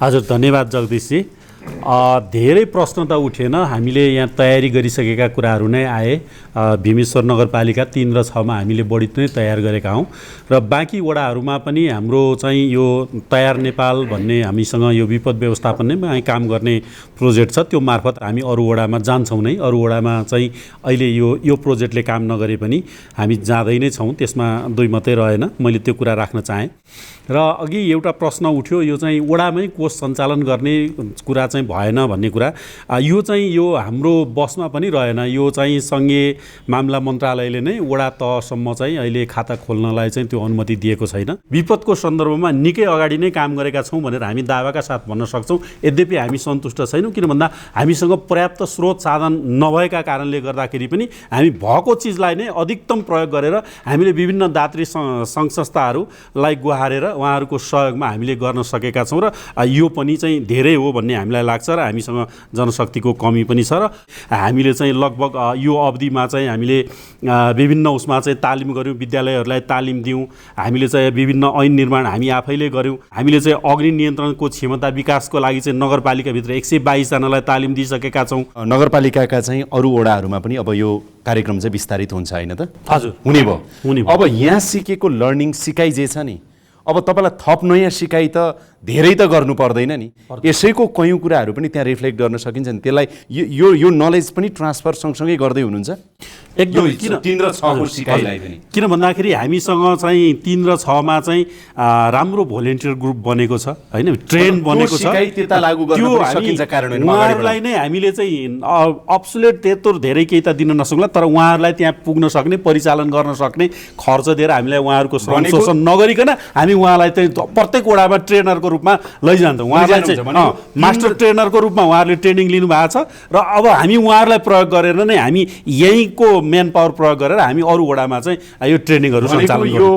हजुर, धन्यवाद जगदीशजी। धेरै प्रश्न त उठेन, हामीले यहाँ तयारी गरिसकेका कुराहरू नै आए। भीमेश्वर नगरपालिका 3 र 6 मा हामीले बढी नै तयार गरेका हौँ र बाँकी वडाहरूमा पनि हाम्रो चाहिँ यो तयार नेपाल भन्ने हामीसँग यो विपद व्यवस्थापनमै काम गर्ने प्रोजेक्ट छ, त्यो मार्फत हामी अरू वडामा जान्छौँ नै। अरू वडामा चाहिँ अहिले यो प्रोजेक्टले काम नगरे पनि हामी जाँदै नै छौँ, त्यसमा दुई मात्रै रहेन। मैले त्यो कुरा राख्न चाहेँ। र अघि एउटा प्रश्न उठ्यो, यो चाहिँ वडामै कोष सञ्चालन गर्ने कुरा चाहिँ भएन भन्ने कुरा। यो चाहिँ यो हाम्रो बसमा पनि रहेन। यो चाहिँ सङ्घीय मामला मन्त्रालयले नै वडा तहसम्म चाहिँ अहिले खाता खोल्नलाई चाहिँ त्यो अनुमति दिएको छैन। विपदको सन्दर्भमा निकै अगाडि नै काम गरेका छौँ भनेर हामी दावाका साथ भन्न सक्छौँ। यद्यपि हामी सन्तुष्ट छैनौँ, किन भन्दा हामीसँग पर्याप्त स्रोत साधन नभएका कारणले गर्दाखेरि पनि हामी भएको चिजलाई नै अधिकतम प्रयोग गरेर हामीले विभिन्न दात्री सङ्घ संस्थाहरूलाई गुहारेर उहाँहरूको सहयोगमा हामीले गर्न सकेका छौँ र यो पनि चाहिँ धेरै हो भन्ने हामीलाई लाग्छ र हामीसँग जनशक्तिको कमी पनि छ र हामीले चाहिँ लगभग यो अवधिमा चाहिँ हामीले विभिन्न उसमा चाहिँ तालिम गऱ्यौँ, विद्यालयहरूलाई तालिम दियौँ। हामीले चाहिँ विभिन्न ऐन निर्माण हामी आफैले गऱ्यौँ। हामीले चाहिँ अग्नि नियन्त्रणको क्षमता विकासको लागि चाहिँ नगरपालिकाभित्र 122 जनालाई तालिम दिइसकेका छौँ। नगरपालिकाका चाहिँ अरू वडाहरूमा पनि अब यो कार्यक्रम चाहिँ विस्तारित हुन्छ होइन त? हजुर, हुने भयो। अब यहाँ सिकेको लर्निङ सिकाइ जे छ नि, अब तपाईँलाई थप नयाँ सिकाइ त धेरै त गर्नु पर्दैन नि। यसैको कयौँ कुराहरू पनि त्यहाँ रिफ्लेक्ट गर्न सकिन्छ नि। त्यसलाई यो नलेज पनि ट्रान्सफर सँगसँगै गर्दै हुनुहुन्छ एकदमै। किन 3 र 6 को सिकाइलाई पनि किन भन्दाखेरि हामीसँग चाहिँ 3 र 6 मा चाहिँ राम्रो भोलिन्टियर ग्रुप बनेको छ होइन, ट्रेन बनेको छ। त्यता लागू गर्न पनि सकिन्छ कार्यान्वयन। उहाँहरूलाई नै हामीले चाहिँ अब्सोल्युट त्यत्रो धेरै केही त दिन नसक्ला, तर उहाँहरूलाई त्यहाँ पुग्न सक्ने, परिचालन गर्न सक्ने खर्च दिएर हामीलाई उहाँहरूको श्रम शोषण नगरिकन हामी उहाँलाई चाहिँ प्रत्येक वडामा ट्रेनरको रूपमा लैजान्छौँ। उहाँलाई चाहिँ मास्टर ट्रेनरको रूपमा उहाँहरूले ट्रेनिङ लिनुभएको छ र अब हामी उहाँहरूलाई प्रयोग गरेर नै हामी यहीँको मेन पावर प्रयोग गरेर हामी अरू वडामा चाहिँ यो ट्रेनिङहरू सञ्चालन यो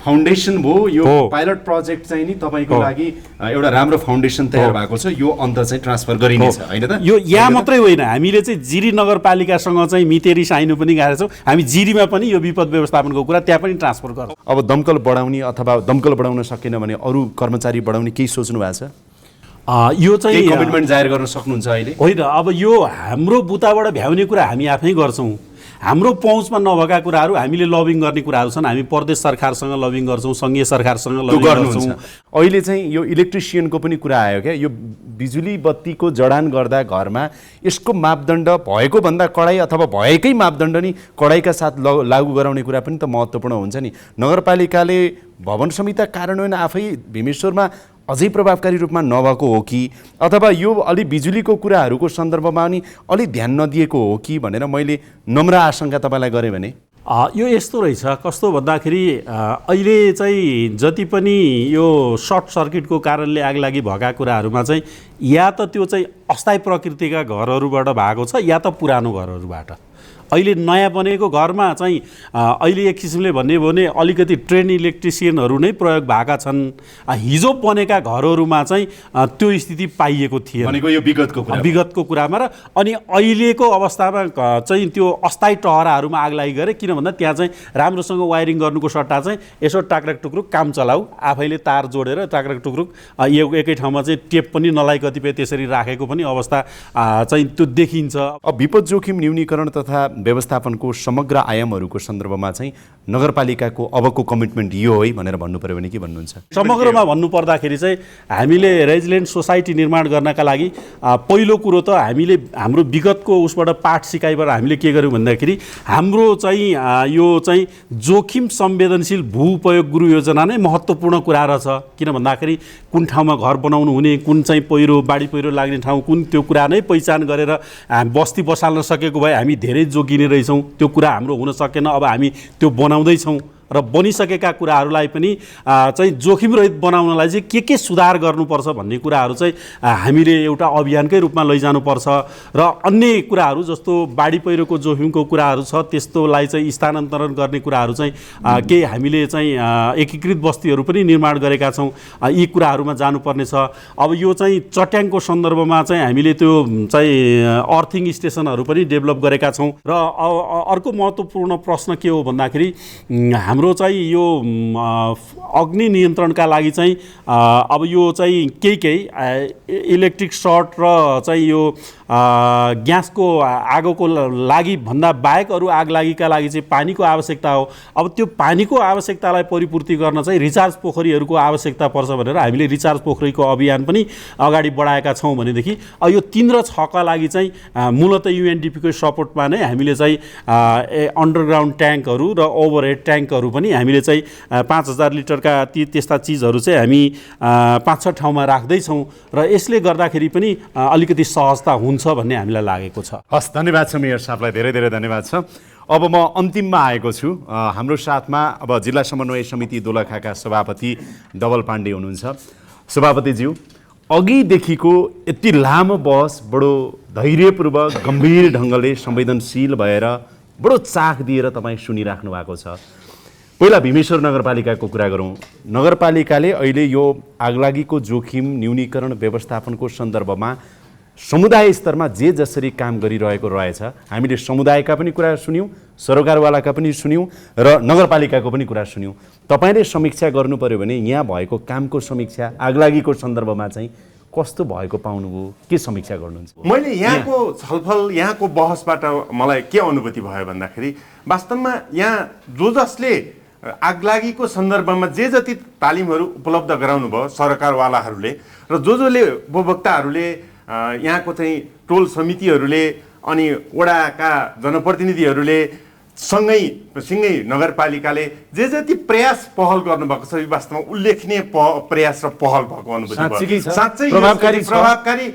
फाउन्डेसन भयो। यो पाइलट प्रोजेक्ट चाहिँ नि तपाईँको लागि एउटा राम्रो फाउन्डेसन तयार भएको छ। यो अन्त चाहिँ ट्रान्सफर गरिनेछ होइन त? यो यहाँ मात्रै होइन, हामीले चाहिँ जिरी नगरपालिकासँग चाहिँ मितेरी साइनो पनि गएका छौँ। हामी जिरीमा पनि यो विपद व्यवस्थापनको कुरा त्यहाँ पनि ट्रान्सफर गर्छौँ। अब दमकल बढाउने अथवा दमकल बढाउन सकेन भने अरू कर्मचारी बढाउने केही सोच्नु भएको छ? यो चाहिँ कमिटमेन्ट जाहेर गर्न सक्नुहुन्छ अहिले? होइन, अब यो हाम्रो बुताबाट भ्याउने कुरा हामी आफै गर्छौँ। हाम्रो पहुँचमा नभएका कुराहरू हामीले लबिङ गर्ने कुराहरू छन्। हामी प्रदेश सरकारसँग लबिङ गर्छौँ, सङ्घीय सरकारसँग लबिङ गर्छौँ। अहिले चाहिँ यो इलेक्ट्रिसियनको पनि कुरा आयो क्या, यो बिजुली बत्तीको जडान गर्दा घरमा यसको मापदण्ड भएको भन्दा कडाइ अथवा भएकै मापदण्ड नि कडाइका साथ लागू गराउने कुरा पनि त महत्त्वपूर्ण हुन्छ नि। नगरपालिकाले भवन संहिता कार्यान्वयन आफै भीमेश्वरमा अझै प्रभावकारी रूपमा नभएको हो कि अथवा यो अलि बिजुलीको कुराहरूको सन्दर्भमा पनि अलि ध्यान नदिएको हो कि भनेर मैले नम्र आशंका तपाईँलाई गरेँ भने यो यस्तो रहेछ। कस्तो भन्दाखेरि अहिले चाहिँ जति पनि यो सर्ट सर्किटको कारणले आगलागी भएका कुराहरूमा चाहिँ या त त्यो चाहिँ अस्थायी प्रकृतिका घरहरूबाट भएको छ या त पुरानो घरहरूबाट। अहिले नयाँ बनेको घरमा चाहिँ अहिले एक किसिमले भन्ने हो भने अलिकति ट्रेन इलेक्ट्रिसियनहरू नै प्रयोग भएका छन्। हिजो बनेका घरहरूमा चाहिँ त्यो स्थिति पाइएको थिएन भनेको यो विगतको कुरामा। र अनि अहिलेको अवस्थामा चाहिँ त्यो अस्थायी टहराहरूमा आगलागी गरे, किन भन्दा त्यहाँ चाहिँ राम्रोसँग वायरिङ गर्नुको सट्टा चाहिँ यसो टाक्राक टुक्रुक काम चलाऊ, आफैले तार जोडेर टाक्राक टुक्रुक एकै ठाउँमा चाहिँ टेप पनि नलाइ कतिपय त्यसरी राखेको पनि अवस्था चाहिँ त्यो देखिन्छ। अब विपद जोखिम न्यूनीकरण तथा व्यवस्थापनको समग्र आयामहरूको सन्दर्भमा चाहिँ नगरपालिकाको अबको कमिटमेन्ट यो है भनेर भन्नु पर्यो भने के भन्नुहुन्छ? समग्रमा भन्नुपर्दाखेरि चाहिँ हामीले रेजिलिएन्ट सोसाइटी निर्माण गर्नका लागि पहिलो कुरो त हामीले हाम्रो विगतको उसबाट पाठ सिकाइबाट हामीले के गर्यौँ भन्दाखेरि हाम्रो चाहिँ यो चाहिँ जोखिम संवेदनशील भू उपयोग गुरु योजना नै महत्त्वपूर्ण कुरा रहेछ। किन भन्दाखेरि कुन ठाउँमा घर बनाउनु हुने, कुन चाहिँ पहिरो बाढी पहिरो लाग्ने ठाउँ कुन, त्यो कुरा नै पहिचान गरेर बस्ती बसाल्न सकेको भए हामी धेरै धेरै जोगिने रहेछौँ, त्यो कुरा हाम्रो हुन सकेन। अब हामी त्यो बनाउँदैछौँ र बनिसकेका कुराहरूलाई पनि चाहिँ जोखिमरहित बनाउनलाई चाहिँ के सुधार गर्नुपर्छ भन्ने कुराहरू चाहिँ हामीले एउटा अभियानकै रूपमा लैजानुपर्छ। र अन्य कुराहरू जस्तो बाढी पहिरोको जोखिमको कुराहरू छ, त्यस्तोलाई चाहिँ स्थानान्तरण गर्ने कुराहरू चाहिँ केही हामीले चाहिँ एकीकृत बस्तीहरू पनि निर्माण गरेका छौँ। यी कुराहरूमा जानुपर्नेछ। अब यो चाहिँ चट्याङको सन्दर्भमा चाहिँ हामीले त्यो चाहिँ अर्थिङ स्टेसनहरू पनि डेभलप गरेका छौँ। र अर्को महत्त्वपूर्ण प्रश्न के हो भन्दाखेरि हाम्रो चाहिँ यो अग्नि नियन्त्रणका लागि चाहिँ अब यो चाहिँ केही इलेक्ट्रिक सर्ट र चाहिँ यो ग्यासको आगोको लागि भन्दा बाहेक अरू आगलागीका लागि चाहिँ पानीको आवश्यकता हो। अब त्यो पानीको आवश्यकतालाई परिपूर्ति गर्न चाहिँ रिचार्ज पोखरीहरूको आवश्यकता पर्छ भनेर हामीले रिचार्ज पोखरीको अभियान पनि अगाडि बढाएका छौँ। भनेदेखि यो 3 र 6 का लागि चाहिँ मूलतः युएनडिपीको सपोर्टमा नै हामीले चाहिँ अन्डरग्राउन्ड ट्याङ्कहरू र ओभरहेड ट्याङ्कहरू पनि हामीले चाहिँ 5000 लिटरका त्यस्ता चिजहरू चाहिँ हामी 5-6 ठाउँमा राख्दैछौँ र यसले गर्दाखेरि पनि अलिकति सहजता हुन्छ भन्ने हामीलाई लागेको छ। हस्, धन्यवाद छ मेयर साहबलाई, धेरै धेरै धन्यवाद छ। अब म अन्तिममा आएको छु। हाम्रो साथमा अब जिल्ला समन्वय समिति दोलखाका सभापति डबल पाण्डे हुनुहुन्छ। सभापतिज्यू, अघिदेखिको यति लामो बहस बडो धैर्यपूर्वक गम्भीर ढङ्गले संवेदनशील भएर बडो चाख दिएर तपाईँ सुनिराख्नु भएको छ। पहिला भीमेश्वर नगरपालिकाको कुरा गरौँ। नगरपालिकाले अहिले यो आगलागीको जोखिम न्यूनीकरण व्यवस्थापनको सन्दर्भमा समुदाय स्तरमा जे जसरी काम गरिरहेको रहेछ, हामीले समुदायका पनि कुरा सुन्यौँ, सरकारवालाका पनि सुन्यौँ र नगरपालिकाको पनि कुरा सुन्यौँ। तपाईँले समीक्षा गर्नु पर्यो भने यहाँ भएको कामको समीक्षा आगलागीको सन्दर्भमा चाहिँ कस्तो भएको पाउनुभयो, के समीक्षा गर्नुहुन्छ? मैले यहाँको छलफल, यहाँको बहसबाट मलाई के अनुभूति भयो भन्दाखेरि वास्तवमा यहाँ जसले आगलागीको सन्दर्भमा जे जति तालिमहरू उपलब्ध गराउनु भयो सरकारवालाहरूले र जसले उपभोक्ताहरूले, यहाँको चाहिँ टोल समितिहरूले अनि वडाका जनप्रतिनिधिहरूले सँगै नगरपालिकाले जे जति प्रयास पहल गर्नुभएको छ, वास्तवमा उल्लेखनीय प्रयास र पहल भएको अनुभूति भयो। साँच्चै प्रभावकारी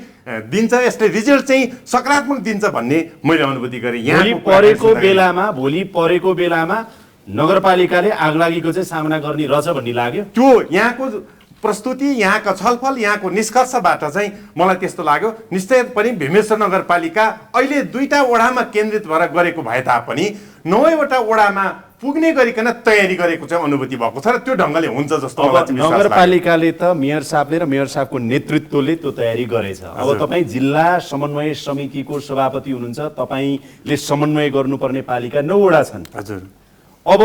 दिन्छ, यसले रिजल्ट चाहिँ सकारात्मक दिन्छ भन्ने मैले अनुभूति गरेँ। भोलि परेको बेलामा नगरपालिकाले आगलागीको चाहिँ सामना गर्ने रहेछ भन्ने लाग्यो। त्यो यहाँको प्रस्तुति, यहाँको छलफल, यहाँको निष्कर्षबाट चाहिँ मलाई त्यस्तो लाग्यो। निश्चय पनि भीमेश्वर नगरपालिका अहिले 2टा वडामा केन्द्रित भएर गरेको भए तापनि 9वटा वडामा पुग्ने गरिकन तयारी गरेको चाहिँ अनुभूति भएको छ र त्यो ढङ्गले हुन्छ जस्तो मलाई विश्वास लाग्यो। नगरपालिकाले त मेयर साहबले र मेयर साहबको नेतृत्वले त्यो तयारी गरेछ। अब तपाईँ जिल्ला समन्वय समितिको सभापति हुनुहुन्छ, तपाईँले समन्वय गर्नुपर्ने पालिका 9 वडा छन्। हजुर, अब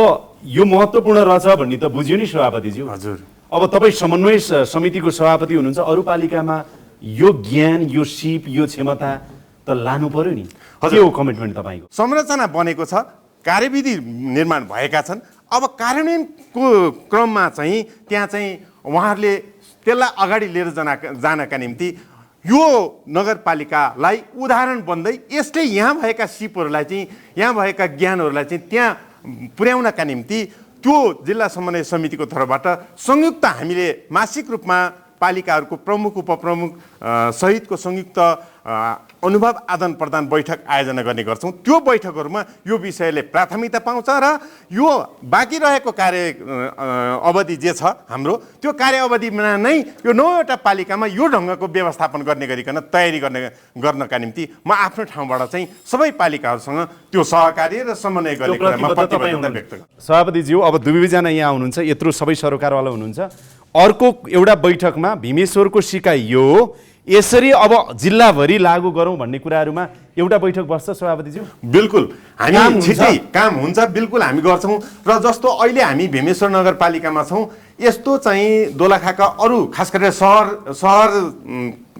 यो महत्त्वपूर्ण रहेछ भन्ने त बुझ्यो नि सभापतिज्यू। हजुर, अब तपाईँ समन्वय समितिको सभापति हुनुहुन्छ, अरू पालिकामा यो ज्ञान, यो सिप, यो क्षमता त लानु पर्यो नि। के हो कमिटमेन्ट तपाईँको? संरचना बनेको छ, कार्यविधि निर्माण भएका छन्। अब कार्यान्वयनको क्रममा चाहिँ त्यहाँ चाहिँ उहाँहरूले त्यसलाई अगाडि लिएर जानका निम्ति यो नगरपालिकालाई उदाहरण बन्दै यसले यहाँ भएका सिपहरूलाई चाहिँ, यहाँ भएका ज्ञानहरूलाई चाहिँ त्यहाँ पुर्याउनका निम्ति त्यो जिल्ला समन्वय समितिको तर्फबाट संयुक्त हामीले मासिक रूपमा पालिकाहरूको प्रमुख उपप्रमुख सहितको संयुक्त अनुभव आदान प्रदान बैठक आयोजना गर्ने गर्छौँ। त्यो बैठकहरूमा यो विषयले प्राथमिकता पाउँछ र यो बाँकी रहेको कार्य अवधि जे छ हाम्रो, त्यो कार्य अवधिमा नै यो 9वटा पालिकामा यो ढङ्गको व्यवस्थापन गर्ने गरिकन तयारी गर्नका निम्ति म आफ्नो ठाउँबाट चाहिँ सबै पालिकाहरूसँग त्यो सहकार्य र समन्वय गर्ने कुरामा प्रतिबद्धता व्यक्त गर्छु। सभापतिज्यू, अब दुवैजना यहाँ हुनुहुन्छ, यत्रो सबै सरकारवाला हुनुहुन्छ। अर्को एउटा बैठकमा भीमेश्वरको सिकाइ यो यसरी अब जिल्लाभरि लागू गरौँ भन्ने कुराहरूमा एउटा बैठक बस्छ सभापतिज्यू? बिल्कुल, हामी छिटै काम हुन्छ, बिल्कुल हामी गर्छौँ। र जस्तो अहिले हामी भीमेश्वर नगरपालिकामा छौँ, यस्तो चाहिँ दोलखाका अरू खास गरेर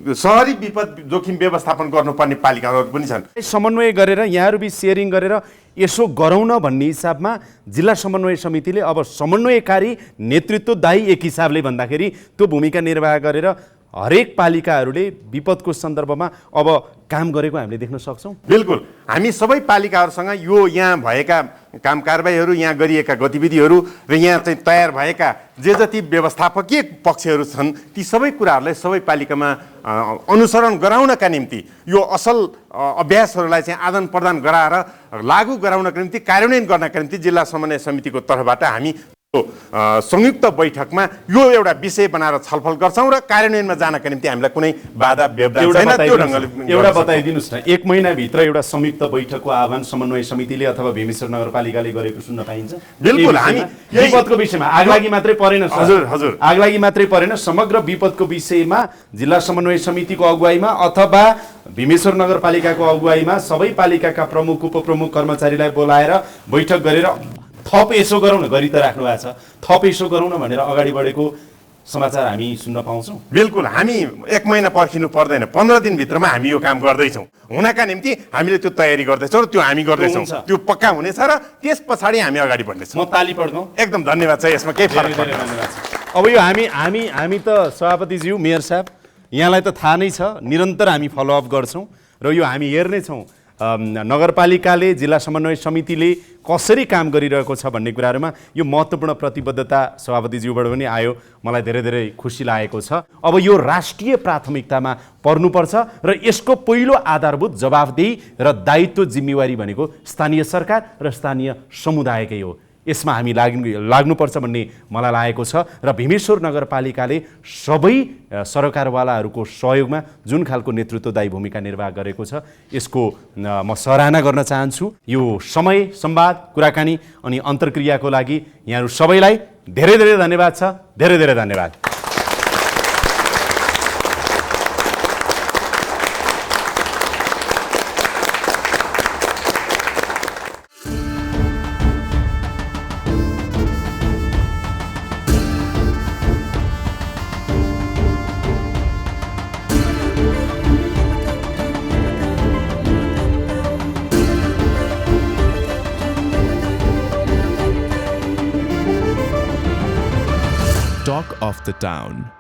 सहरी विपद जोखिम व्यवस्थापन गर्नुपर्ने पालिकाहरू पनि छन्। समन्वय गरेर यहाँहरू बिच सेयरिङ गरेर यसो गरौँ न भन्ने हिसाबमा जिल्ला समन्वय समितिले अब समन्वयकारी नेतृत्वदायी एक हिसाबले भन्दाखेरि त्यो भूमिका निर्वाह गरेर हरेक पालिकाहरूले विपदको सन्दर्भमा अब काम गरेको हामीले देख्न सक्छौँ। बिल्कुल, हामी सबै पालिकाहरूसँग यो यहाँ भएका काम कारबाहीहरू, यहाँ गरिएका गतिविधिहरू र यहाँ चाहिँ तयार भएका जे जति व्यवस्थापकीय पक्षहरू छन् ती सबै कुराहरूलाई सबै पालिकामा अनुसरण गराउनका निम्ति यो असल अभ्यासहरूलाई चाहिँ आदान प्रदान गराएर लागू गराउनका निम्ति कार्यान्वयन गर्नका निम्ति जिल्ला समन्वय समितिको तर्फबाट हामी संयुक्त बैठकमा यो एउटा विषय बनाएर छलफल गर्छौँ र कार्यान्वयनमा जानका निम्ति हामीलाई कुनै बाधा व्यवधान छैन। त्यो ढङ्गले एउटा बताइदिनुहोस् न, 1 महिनाभित्र एउटा संयुक्त बैठकको आह्वान समन्वय समितिले अथवा भीमेश्वर नगरपालिकाले गरेको सुन्न पाइन्छ? बिल्कुल, हामी विपदको विषयमा आगलागी मात्रै परेन। हजुर हजुर, आगलागी मात्रै परेन, समग्र विपदको विषयमा जिल्ला समन्वय समितिको अगुवाईमा अथवा भीमेश्वर नगरपालिकाको अगुवाईमा सबै पालिकाका प्रमुख उपप्रमुख कर्मचारीलाई बोलाएर बैठक गरेर थप यसो गरौँ न, गरी त राख्नु भएको छ, थप यसो गरौँ न भनेर अगाडि बढेको समाचार हामी सुन्न पाउँछौँ। बिल्कुल, हामी 1 महिना पर्खिनु पर्दैन, 15 दिनभित्रमा हामी यो काम गर्दैछौँ। हुनका निम्ति हामीले त्यो तयारी गर्दैछौँ र त्यो हामी गर्दैछौँ, त्यो पक्का हुनेछ र त्यस पछाडि हामी अगाडि बढ्नेछौँ। म ताली पड्काउँ? एकदम धन्यवाद छ, यसमा केही फरक पर्दैन। धन्यवाद छ। अब यो हामी त सभापतिज्यू, मेयर साहब, यहाँलाई त थाहा नै छ, निरन्तर हामी फलोअप गर्छौँ र यो हामी हेर्नेछौँ नगरपालिकाले जिल्ला समन्वय समितिले कसरी काम गरिरहेको छ भन्ने कुराहरूमा यो महत्त्वपूर्ण प्रतिबद्धता सभापतिज्यूबाट पनि आयो। मलाई धेरै धेरै खुसी लागेको छ। अब यो राष्ट्रिय प्राथमिकतामा पर्नुपर्छ र यसको पहिलो आधारभूत जवाफदेही र दायित्व जिम्मेवारी भनेको स्थानीय सरकार र स्थानीय समुदायकै हो। यसमा हामी लाग्नुपर्छ भन्ने मलाई लागेको छ र भीमेश्वर नगरपालिकाले सबै सरकारवालाहरूको सहयोगमा जुन खालको नेतृत्वदायी भूमिका निर्वाह गरेको छ यसको म सराहना गर्न चाहन्छु। यो समय, संवाद, कुराकानी अनि अन्तर्क्रियाको लागि यहाँहरू सबैलाई धेरै धेरै धन्यवाद छ। धेरै धेरै धन्यवाद। Talk of the Town.